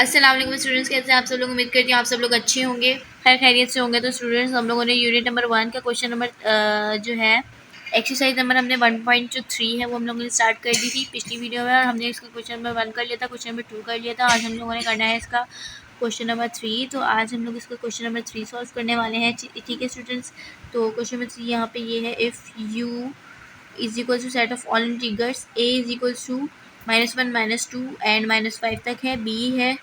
अस्सलाम वालेकुम स्टूडेंट्स, कैसे हैं आप सब लोग। उम्मीद करती हूँ आप सब लोग अच्छे होंगे, खैर खैरियत से होंगे। तो स्टूडेंट्स, हम लोगों ने यूनिट नंबर 1 का क्वेश्चन नंबर जो है एक्सरसाइज नंबर हमने 1.3 है वो हम लोगों ने स्टार्ट कर दी थी पिछली वीडियो में, और हमने इसका क्वेश्चन नंबर 1 कर लिया था, क्वेश्चन नंबर 2 कर लिया था। आज हम लोगों ने करना है इसका क्वेश्चन नंबर 3। तो आज हम लोग इसका क्वेश्चन नंबर 3 सॉल्व करने वाले हैं। ठीक है स्टूडेंट्स, तो क्वेश्चन नंबर 3 यहाँ पे ये है, if U is equal to set of all integrals A is equal to -1 -2 and -5 तक है, बी है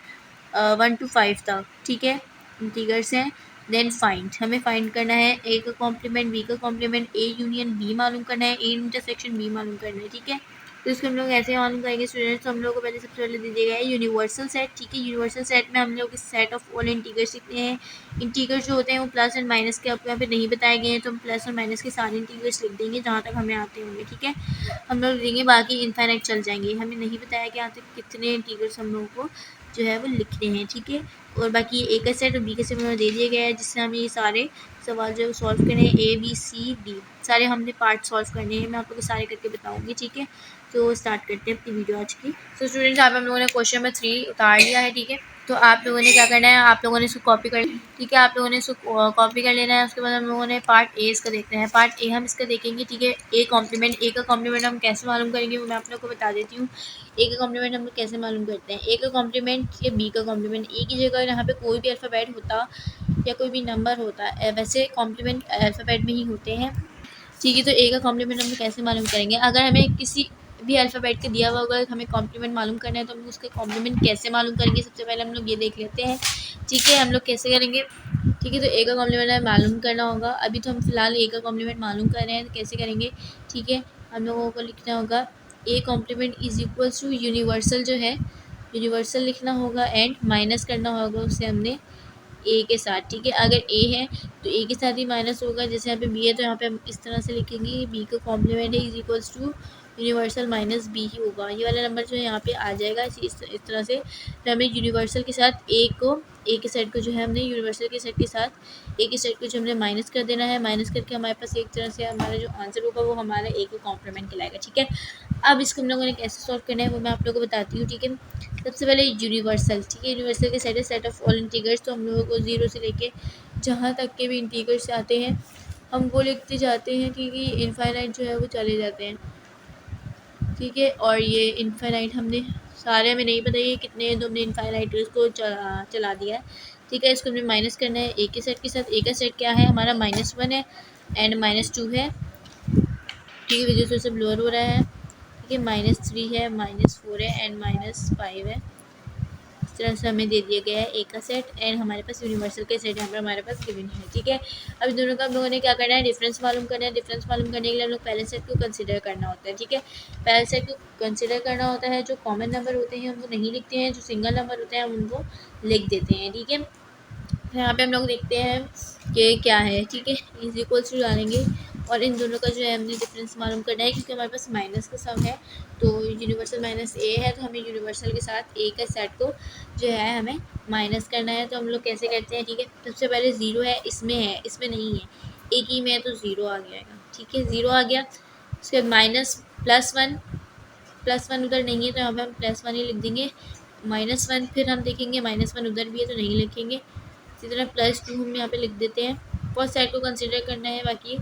1 to 5 तक, ठीक है, इंटीग्रल्स हैं। देन फाइंड, हमें फाइंड करना है ए का कॉम्प्लीमेंट, बी का कॉम्प्लीमेंट, ए यूनियन बी मालूम करना है, ए इंटरसेक्शन बी मालूम करना है, ठीक है। तो इसको हम लोग ऐसे मालूम करेंगे स्टूडेंट्स। हम लोग को पहले सबसे पहले दे दिया गया है यूनिवर्सल सेट, ठीक है। यूनिवर्सल सेट में हम लोग इस सेट ऑफ ऑल इंटीग्रल्स लिखते हैं। इंटीग्रल्स जो होते हैं वो प्लस एंड माइनस के आपको यहाँ पे नहीं बताए गए हैं, तो हम प्लस और माइनस के सारे इंटीग्रल्स लिख देंगे जहाँ तक हमें आते होंगे, ठीक है। हम लोग देंगे, बाकी इनफाइनाइट चल जाएंगे, हमें नहीं बताया कि यहाँ तक कितने इंटीग्रल्स हम लोगों को जो है वो लिखने हैं, ठीक है। और बाकी ए का सेट और बी का सेट हमें दे दिया गया है, जिससे हमें ये सारे सवाल जो है सॉल्व करने हैं, ए बी सी डी सारे हमने पार्ट सॉल्व करने हैं। मैं आप लोग को सारे करके बताऊंगी, ठीक है। तो स्टार्ट करते हैं अपनी वीडियो आज की। तो स्टूडेंट्स, यहाँ पे हम लोगों ने क्वेश्चन नंबर 3 उतार लिया है, ठीक है। तो आप लोगों ने क्या करना है, आप लोगों ने इसको कॉपी कर, ठीक है, आप लोगों ने इसको कॉपी कर लेना है। उसके बाद हम लोगों ने पार्ट ए इसका देखना है। पार्ट ए हम इसका देखेंगे, ठीक है। ए कॉम्प्लीमेंट, ए का कॉम्प्लीमेंट हम कैसे मालूम करेंगे वो मैं आप लोग को बता देती हूँ। ए का कॉम्प्लीमेंट हम लोग कैसे मालूम करते हैं, ए का कॉम्प्लीमेंट या बी का कॉम्प्लीमेंट। ए की जगह यहाँ पे कोई भी अल्फ़ाबेट होता या कोई भी नंबर होता, वैसे कॉम्प्लीमेंट अल्फ़ाबेट में ही होते हैं, ठीक है। तो ए का कॉम्प्लीमेंट हम लोग कैसे मालूम करेंगे, अगर हमें किसी भी अल्फ़ाबेट के दिया हुआ होगा, हमें कॉम्प्लीमेंट मालूम करना है तो हम उसका कॉम्प्लीमेंट कैसे मालूम करेंगे, सबसे पहले हम लोग ये देख लेते हैं, ठीक है। हम लोग कैसे करेंगे, ठीक है। तो ए का कॉम्प्लीमेंट हमें मालूम करना होगा। अभी तो हम फिलहाल ए का कॉम्प्लीमेंट मालूम कर रहे हैं, तो कैसे करेंगे, ठीक है। हम लोगों को लिखना होगा A complement is equals to universal जो है, यूनिवर्सल लिखना होगा एंड माइनस करना होगा उससे हमने ए के साथ, ठीक है। अगर ए है तो ए के साथ ही माइनस होगा, जैसे यहाँ पे बी है तो यहाँ पे हम इस तरह से लिखेंगे, बी का कॉम्प्लीमेंट है is equals to universal minus B ही होगा। ये वाला नंबर जो है यहाँ पे आ जाएगा इस तरह से। तो हमें यूनिवर्सल के साथ ए के सेट को जो है हमने यूनिवर्सल के सेट के साथ ए के सेट को जो हमने माइनस कर देना है। माइनस करके हमारे पास एक तरह से हमारा जो आंसर होगा वो हमारा ए का कॉम्प्लीमेंट कहलाएगा, ठीक है। अब इसको हम लोगों ने कैसे सॉल्व करना है वो मैं आप लोगों को बताती हूँ, ठीक है। सबसे पहले यूनिवर्सल, ठीक है। यूनिवर्सल के सेट है सेट ऑफ ऑल इंटीग्रल्स, तो हम लोगों को 0 से लेके जहाँ तक के भी इंटीग्रल्स आते हैं हम वो लिखते जाते हैं, ठीक है। इनफाइनाइट जो है वो चले जाते हैं, ठीक है। और ये इनफाइनाइट हमने सारे में नहीं बताइए कितने हैं, तो हमने इनफाइनाइट इसको चला दिया है, ठीक है। इसको हमने माइनस करना है ए के सेट के साथ। ए का सेट क्या है हमारा, -1 है एंड -2 है, ठीक है। वजह से सब लोअर हो रहा है, ठीक है। -3 है, -4 है एंड -5 है। इस तरह से हमें दे दिया गया है ए का सेट एंड हमारे पास यूनिवर्सल के सेट यहाँ पर हमारे पास गिवन है, ठीक है। अब दोनों का हम लोगों ने क्या करना है, डिफरेंस मालूम करना है। डिफरेंस मालूम करने के लिए हम लोग पहले सेट को कंसीडर करना होता है, ठीक है। पहले सेट को कंसीडर करना होता है, जो कॉमन नंबर होते हैं हम वो नहीं लिखते हैं, जो सिंगल नंबर होते हैं हम उनको लिख देते हैं, ठीक है। यहाँ पे हम लोग देखते हैं कि क्या है, ठीक है। इज इक्वल्स टू डालेंगे और इन दोनों का जो है हमने डिफरेंस मालूम करना है, क्योंकि हमारे पास माइनस का सम है, तो यूनिवर्सल माइनस ए है, तो हमें यूनिवर्सल के साथ ए का सेट को जो है हमें माइनस करना है। तो हम लोग कैसे करते हैं, ठीक है। सबसे पहले 0 है, इसमें नहीं है, एक ही में है तो 0 आ जाएगा, ठीक है। 0 आ गया, उसके बाद माइनस +1 उधर नहीं है तो यहाँ पे हम +1 ही लिख देंगे। -1 फिर हम देखेंगे -1 उधर भी है तो नहीं लिखेंगे। इसी तरह +2 हम यहाँ पे लिख देते हैं। फर्स्ट साइड को कंसीडर करना है, बाकी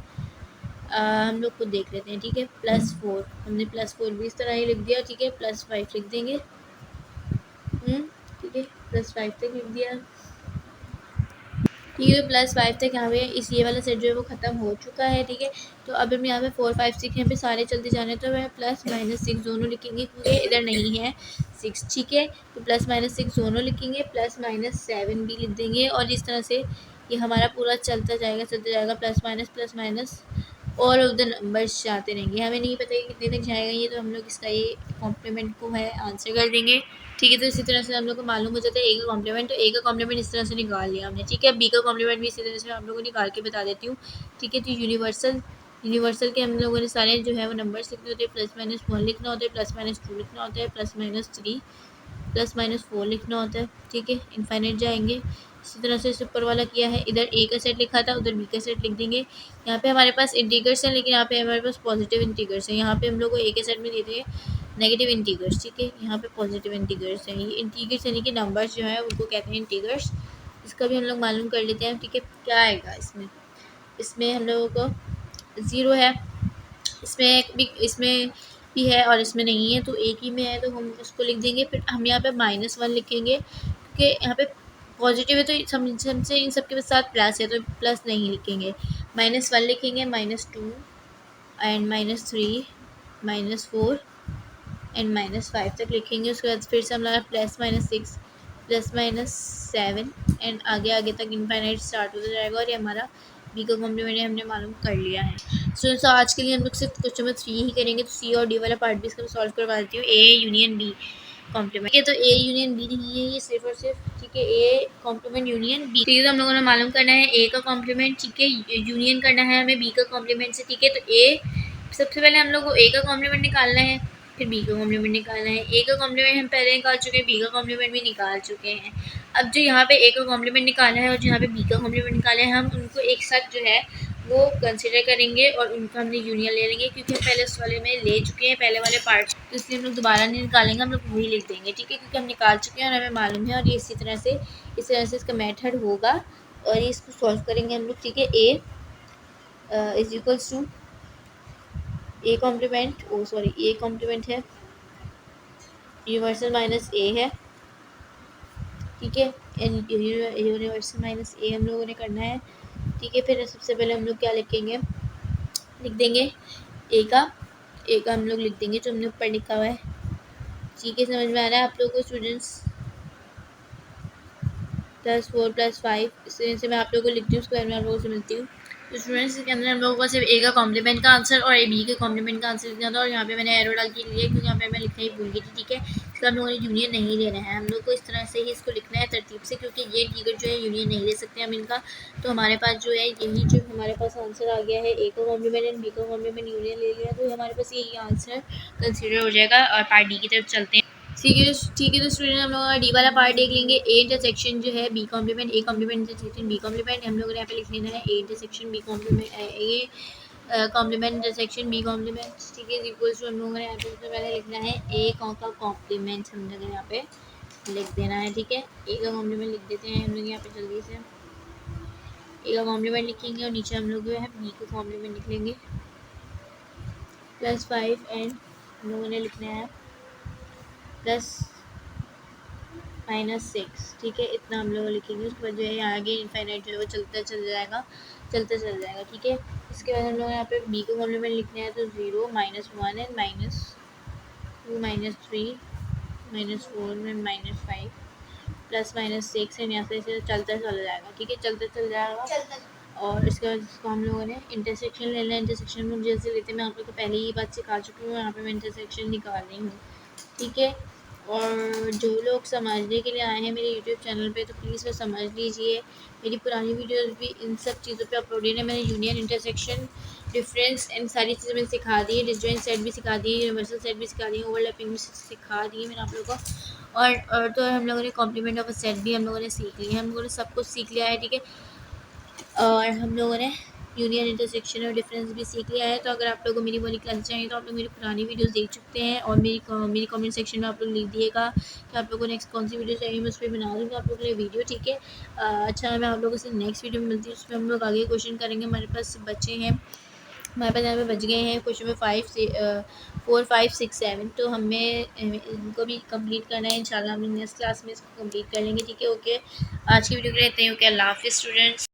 हम लोग खुद देख लेते हैं, ठीक है। +4 हमने +4 भी इस तरह ही लिख दिया, ठीक है। +5 लिख देंगे, ठीक है। +5 तक लिख दिया, ठीक है। +5 तक यहाँ पे इस ये वाला सेट जो है वो ख़त्म हो चुका है, ठीक है। तो अब हम यहाँ पे 4 5 6 यहाँ पे सारे चलते जाने, तो हमें +-6 दोनों लिखेंगे, क्योंकि इधर नहीं है 6, ठीक है। तो +-6 दोनों लिखेंगे, +-7 भी लिख देंगे, और इस तरह से ये हमारा पूरा चलता जाएगा +-+- और उधर नंबर्स जाते रहेंगे। हमें नहीं पता कि कितने तक जाएगा ये, तो हम लोग इसका ये कॉम्प्लीमेंट को है आंसर कर देंगे, ठीक है। तो इसी तरह से हम लोग को मालूम हो जाता है ए का कॉम्प्लीमेंट, तो ए का कॉम्प्लीमेंट इस तरह से निकाल लिया हमने, ठीक है। बी का कॉम्प्लीमेंट भी इसी तरह से हम लोग को निकाल के बता देती हूँ, ठीक है। तो यूनिवर्सल के हम लोगों ने सारे जो है वो नंबर्स लिखने होते हैं। +-1 लिखना होता है, +-2 लिखना होता है, +-3 +-4 लिखना होता है, ठीक है। इनफाइनाइट जाएंगे, इसी तरह से ऊपर वाला किया है, इधर ए का सेट लिखा था उधर बी का सेट लिख देंगे। यहाँ पे हमारे पास इंटीग्रल्स हैं, लेकिन यहाँ पे हमारे पास पॉजिटिव इंटीग्रल्स हैं। यहाँ पे हम लोग को ए के सेट में देते हैं नेगेटिव इंटीगर्स, ठीक है। यहाँ पे पॉजिटिव इंटीगर्स हैं। ये इंटीगर्स यानी कि नंबर्स जो है उनको कहते हैं इंटीगर्स। इसका भी हम लोग मालूम कर लेते हैं, ठीक है। क्या आएगा इसमें? इसमें हम लोगों को 0 है, इसमें भी है और इसमें नहीं है, तो एक ही में है तो हम उसको लिख देंगे। फिर हम यहाँ पे -1 लिखेंगे क्योंकि यहाँ पे पॉजिटिव है तो हमसे इन सब के साथ प्लस है तो प्लस नहीं लिखेंगे। -1 लिखेंगे, -2 एंड -3 -4 एंड -5 तक लिखेंगे। उसके बाद फिर से हमारा +-6 +-7 एंड आगे आगे तक इनफाइनाइट स्टार्ट होता जाएगा और ये हमारा बी का कॉम्प्लीमेंट हमने मालूम कर लिया है। सो आज के लिए हम लोग सिर्फ क्वेश्चन नंबर 3 ही करेंगे। तो सी और डी वाला पार्ट भी इसका सॉल्व करवा देती हूँ। ए यूनियन बी कॉम्प्लीमेंट, ठीक है। तो ए यूनियन बी नहीं है, ये सिर्फ और सिर्फ, ठीक है, ए कॉम्प्लीमेंट यूनियन बी। ठीक है, तो हम लोगों ने मालूम करना है ए का कॉम्प्लीमेंट, ठीक है, यूनियन करना है हमें बी का कॉम्प्लीमेंट से, ठीक है। तो ए सबसे पहले हम लोग को ए का कॉम्प्लीमेंट निकालना है, फिर बी का कॉम्प्लीमेंट निकालना है। ए का कॉम्प्लीमेंट हम पहले निकाल चुके हैं, बी का कॉम्प्लीमेंट भी निकाल चुके हैं। अब जो यहाँ पे ए का कॉम्प्लीमेंट निकाला है और यहाँ पे बी का कॉम्प्लीमेंट निकाला है, हम उनको एक साथ जो है वो कंसिडर करेंगे और उनका हमने यूनियन ले लेंगे क्योंकि हम पहले उस वाले में ले चुके हैं पहले वाले पार्ट, तो इसलिए हम लोग दोबारा नहीं निकालेंगे, हम लोग वही लिख देंगे, ठीक है, क्योंकि हम निकाल चुके हैं और हमें मालूम है। और ये इस तरह से इसका मेथड होगा और ये इसको सॉल्व करेंगे हम लोग, ठीक है। A is equals to A complement, A complement है, यूनिवर्सल माइनस ए है, ठीक है। यूनिवर्सल माइनस ए हम लोगों ने करना है, ठीक है। फिर सबसे पहले हम लोग क्या लिखेंगे, लिख देंगे ए का हम लोग लिख देंगे जो हमने ऊपर लिखा हुआ है, ठीक है। समझ में आ रहा है आप लोगों को स्टूडेंट्स? +4 +5 इस तरह से मैं आप लोगों को लिखती हूँ, उसके बाद में आप लोगों से मिलती हूँ। तो स्टूडेंट्स इसके अंदर हम लोगों को सिर्फ ए का कॉम्प्लीमेंट का आंसर और ए बी के कॉम्प्लीमेंट का आंसर लिखना था और यहाँ पे मैंने एरो डाल के लिया क्योंकि यहाँ पे मैं लिखना ही भूल गई थी, ठीक है। इसका हम लोगों ने यूनियन नहीं लेना है, हम लोग को इस तरह से ही इसको लिखना है तरतीब से, क्योंकि ये इंटीग्रल जो है यूनियन नहीं ले सकते हम इनका। तो हमारे पास जो है यही जो हमारे पास आंसर आ गया है, ए का कॉम्प्लीमेंट एंड बी का कॉम्प्लीमेंट यूनियन ले लिया, तो हमारे पास यही आंसर कंसिडर हो जाएगा। और पार्ट डी की तरफ चलते हैं, ठीक है। तो स्टूडेंट हम लोग डी वाला पार्ट देख लेंगे। ए इंटरसेक्शन जो है B complement, A complement intersection B complement, हम लोग यहाँ पे लिख लेना है A intersection B complement, A complement intersection B complement, ठीक है। इक्वल्स टू हम लोगों ने यहाँ पे सबसे पहले लिखना है ए का कॉम्प्लीमेंट हम लोग यहाँ पे लिख देना है, ठीक है। ए का कॉम्प्लीमेंट लिख देते हैं हम लोग यहाँ पे जल्दी से, ए का कॉम्प्लीमेंट लिखेंगे और नीचे हम लोग जो है बी का कॉम्प्लीमेंट लिख लेंगे। +5 एंड हम लोगों ने लिखना है +-6, ठीक है। इतना हम लोग लिखेंगे। उसके बाद जो है आगे इनफाइनाइट जो है वो चलता चल जाएगा, ठीक है। इसके बाद हम लोग यहाँ पे बी का कॉम्प्लीमेंट लिखना है, तो 0 -1 एंड -2 -3 -4 एंड -5 +-6 एंड यहाँ से चलता चल जाएगा, ठीक है, चलता चल जाएगा। और इसके बाद इसको हम लोगों ने इंटरसेक्शन लेना है। इंटरसेक्शन में जैसे लेते मैं आप लोग को पहले ही बात सिखा चुकी हूँ, यहाँ पे मैं इंटरसेक्शन निकाल रही हूँ, ठीक है। और जो लोग समझने के लिए आए हैं मेरे यूट्यूब चैनल पे तो प्लीज़ वो समझ लीजिए। मेरी पुरानी वीडियोस भी इन सब चीज़ों पे अपलोडेड है। मैंने यूनियन, इंटरसेक्शन, डिफरेंस एंड सारी चीज़ें मैंने सिखा दी है। डिसजॉइंट सेट भी सिखा दी है, यूनिवर्सल सेट भी सिखा दी है, ओवरलैपिंग भी सिखा दी है मैंने आप लोगों को। और तो हम लोगों ने कॉम्प्लीमेंट ऑफ अ सेट भी हम लोगों ने सीख लिया है, हम लोगों ने सब कुछ सीख लिया है, ठीक है। और हम लोगों ने यूनियन, इंटरसेक्शन और डिफरेंस भी सीख लिया है। तो अगर आप लोगों को मेरी वाली क्लास चाहिए तो आप लोग मेरी पुरानी वीडियोस देख चुकते हैं और मेरी कमेंट सेक्शन में आप लोग लिख दिएगा कि आप लोगों को नेक्स्ट कौन सी वीडियो चाहिए, मैं उस पर बना दूँगी आप लोगों के लिए वीडियो, ठीक है। अच्छा, मैं आप लोगों से नेक्स्ट वीडियो में मिलती हूँ, उसमें हम लोग आगे क्वेश्चन करेंगे। हमारे पास बच्चे हैं, हमारे पास यहाँ पे बच गए हैं क्वेश्चन में 4 5 6 7, तो हमें इनको भी कंप्लीट करना है। इंशाल्लाह हम नेक्स्ट क्लास में इसको कंप्लीट कर लेंगे, ठीक है। ओके, आज की वीडियो के लिए इतना ही। ओके, अल्लाह हाफिज़ स्टूडेंट्स।